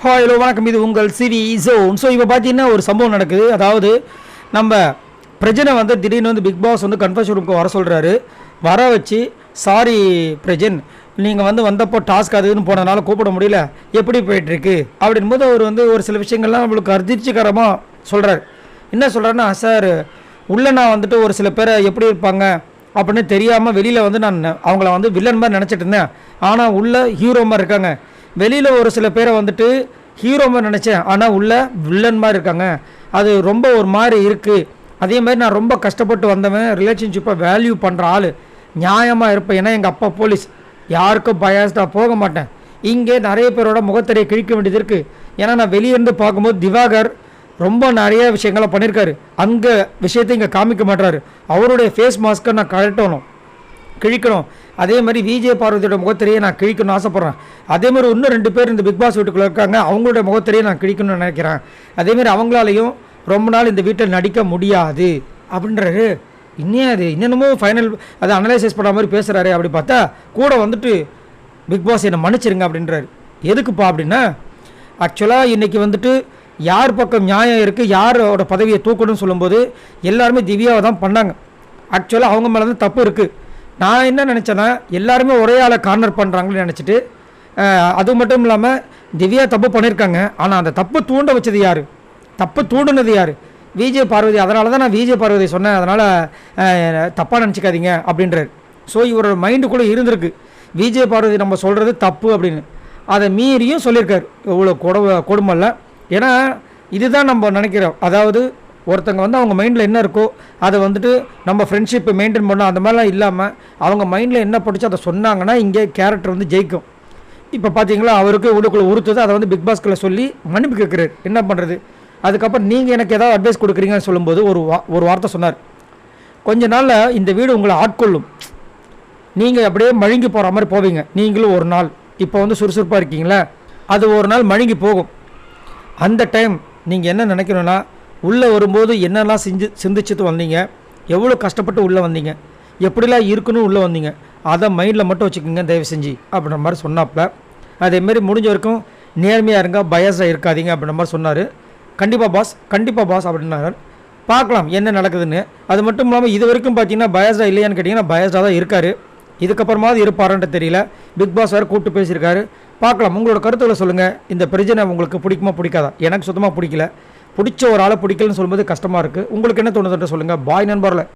Hello வணக்கம், இது உங்கள் சிவி ஜோன். ஸோ இப்போ பார்த்தீங்கன்னா ஒரு சம்பவம் நடக்குது. அதாவது நம்ம பிரஜனை வந்து திடீர்னு வந்து பிக் பாஸ் வந்து கன்ஃபர்ஷன் ரூமுக்கு வர சொல்கிறாரு. வர வச்சு சாரி பிரஜன், நீங்கள் வந்து வந்தப்போ டாஸ்க் அதுன்னு போனதுனால கூப்பிட முடியல, எப்படி போயிட்டுருக்கு அப்படின்போது அவர் வந்து ஒரு சில விஷயங்கள்லாம் நம்மளுக்கு அதிர்ச்சிகரமாக சொல்கிறார். என்ன சொல்கிறாருன்னா, சார் உள்ளே நான் வந்துட்டு ஒரு சில பேரை எப்படி இருப்பாங்க அப்படின்னு தெரியாமல் வெளியில் வந்து நான் அவங்கள வந்து வில்லன் மாதிரி நினச்சிட்டு இருந்தேன். ஆனால் உள்ளே ஹீரோ மாதிரி இருக்காங்க. வெளியில் ஒரு சில பேரை வந்துட்டு ஹீரோ மாதிரி நினச்சேன், ஆனால் உள்ள வில்லன் மாதிரி இருக்காங்க. அது ரொம்ப ஒரு மாதிரி இருக்குது. அதே மாதிரி நான் ரொம்ப கஷ்டப்பட்டு வந்தவன், ரிலேஷன்ஷிப்பை வேல்யூ பண்ணுற ஆள், நியாயமாக இருப்பேன். ஏன்னா எங்கள் அப்பா போலீஸ், யாருக்கும் பயாஸ்டாக போக மாட்டேன். இங்கே நிறைய பேரோட முகத்திரையை கிழிக்க வேண்டியது இருக்குது. ஏன்னா நான் வெளியேருந்து பார்க்கும்போது திவாகர் ரொம்ப நிறைய விஷயங்களை பண்ணியிருக்காரு. அங்கே விஷயத்தை இங்கே காமிக்க மாட்டாரு. அவருடைய ஃபேஸ் மாஸ்க்கை நான் கிழிக்கணும். அதே மாதிரி விஜய் பார்வதியோட முகத்திரையை நான் கிழிக்கணும்னு ஆசைப்பட்றேன். அதே மாதிரி இன்னும் 2 பேர் இந்த பிக் பாஸ் வீட்டுக்குள்ளே இருக்காங்க, அவங்களுடைய முகத்திரையை நான் கிழிக்கணும்னு நினைக்கிறேன். அதேமாதிரி அவங்களாலையும் ரொம்ப நாள் இந்த வீட்டில் நடிக்க முடியாது அப்படின்றாரு. அது இன்னமும் ஃபைனல் அதை அனலைசைஸ் பண்ணுற மாதிரி பேசுகிறாரு. அப்படி பார்த்தா கூட வந்துட்டு பிக் பாஸ் என்னை மன்னிச்சிருங்க அப்படின்றாரு. எதுக்குப்பா அப்படின்னா, ஆக்சுவலாக இன்றைக்கி வந்துட்டு யார் பக்கம் நியாயம் இருக்குது, யாரோட பதவியை தூக்கணும்னு சொல்லும்போது எல்லாருமே திவ்யாவை தான் பண்ணாங்க. ஆக்சுவலாக அவங்க மேலே தான் தப்பு இருக்குது. நான் என்ன நினச்சேன்னா, எல்லாருமே ஒரே ஆளை கார்னர் பண்ணுறாங்கன்னு நினச்சிட்டு, அது மட்டும் இல்லாமல் திவ்யா தப்பு பண்ணியிருக்காங்க. ஆனால் அந்த தப்பு தூண்ட வச்சது யார், தப்பு தூண்டுனது யார்? விஜய் பார்வதி. அதனால தான் நான் விஜய் பார்வதி சொன்னேன், அதனால் தப்பாக நினச்சிக்காதீங்க அப்படின்றாரு. ஸோ இவரோட மைண்டுக்குள்ளே இருந்திருக்கு விஜய் பார்வதி நம்ம சொல்கிறது தப்பு அப்படின்னு. அதை மீறியும் சொல்லியிருக்காரு. இவ்வளோ கொடுமை இல்லை. ஏன்னா இதுதான் நம்ம நினைக்கிறோம். அதாவது ஒருத்தங்க வந்து அவங்க மைண்டில் என்ன இருக்கோ அதை வந்துட்டு நம்ம ஃப்ரெண்ட்ஷிப்பை மெயின்டைன் பண்ணோம், அந்த மாதிரிலாம் இல்லாமல் அவங்க மைண்டில் என்ன படிச்சோ அதை சொன்னாங்கன்னா இங்கே கேரக்டர் வந்து ஜெயிக்கும். இப்போ பார்த்தீங்களா, அவருக்கு உள்ளுக்குள்ளே உறுத்துது. அதை வந்து பிக் பாஸ்குள்ளே சொல்லி மன்னிப்பு கேட்குறாரு. என்ன பண்ணுறது? அதுக்கப்புறம் நீங்கள் எனக்கு ஏதாவது அட்வைஸ் கொடுக்குறீங்கன்னு சொல்லும்போது ஒரு வார்த்தை சொன்னார். கொஞ்ச நாளில் இந்த வீடு உங்களை ஆட்கொள்ளும். நீங்கள் அப்படியே மழுங்கி போகிற மாதிரி போவீங்க. நீங்களும் ஒரு நாள் இப்போ வந்து சுறுசுறுப்பாக இருக்கீங்களா, அது ஒரு நாள் மழுங்கி போகும். அந்த டைம் நீங்கள் என்ன நினைக்கணும்னா, உள்ளே வரும்போது என்னெல்லாம் சிந்திச்சுட்டு வந்தீங்க, எவ்வளோ கஷ்டப்பட்டு உள்ளே வந்தீங்க, எப்படிலாம் இருக்கணும் உள்ளே வந்தீங்க, அதை மைண்டில் மட்டும் வச்சுக்கோங்க தயவு செஞ்சு அப்படின்ற மாதிரி சொன்னாப்புல. அதேமாரி முடிஞ்ச வரைக்கும் நேர்மையாக இருங்க, பயஸாக இருக்காதீங்க அப்படின்ற மாதிரி சொன்னார். கண்டிப்பாக பாஸ் அப்படின்னாரு. பார்க்கலாம் என்ன நடக்குதுன்னு. அது மட்டும் இல்லாமல் இது வரைக்கும் பார்த்தீங்கன்னா பயஸாக இல்லையான்னு கேட்டிங்கன்னா பயஸாக தான் இருக்கார். இதுக்கப்புறமாவது இருப்பாருன்ட்டு தெரியல. பிக் பாஸ் வேறு கூப்பிட்டு பேசியிருக்காரு. பார்க்கலாம். உங்களோட கருத்துக்களை சொல்லுங்கள். இந்த பிரச்சனை உங்களுக்கு பிடிக்குமா பிடிக்காதா? எனக்கு சுத்தமாக பிடிக்கல. பிடிச்ச ஒரு ஆளை பிடிக்கலன்னு சொல்லும்போது கஷ்டமாக இருக்குது. உங்களுக்கு என்ன தோணுதுன்ற சொல்லுங்கள். பாய் நண்பர்ல.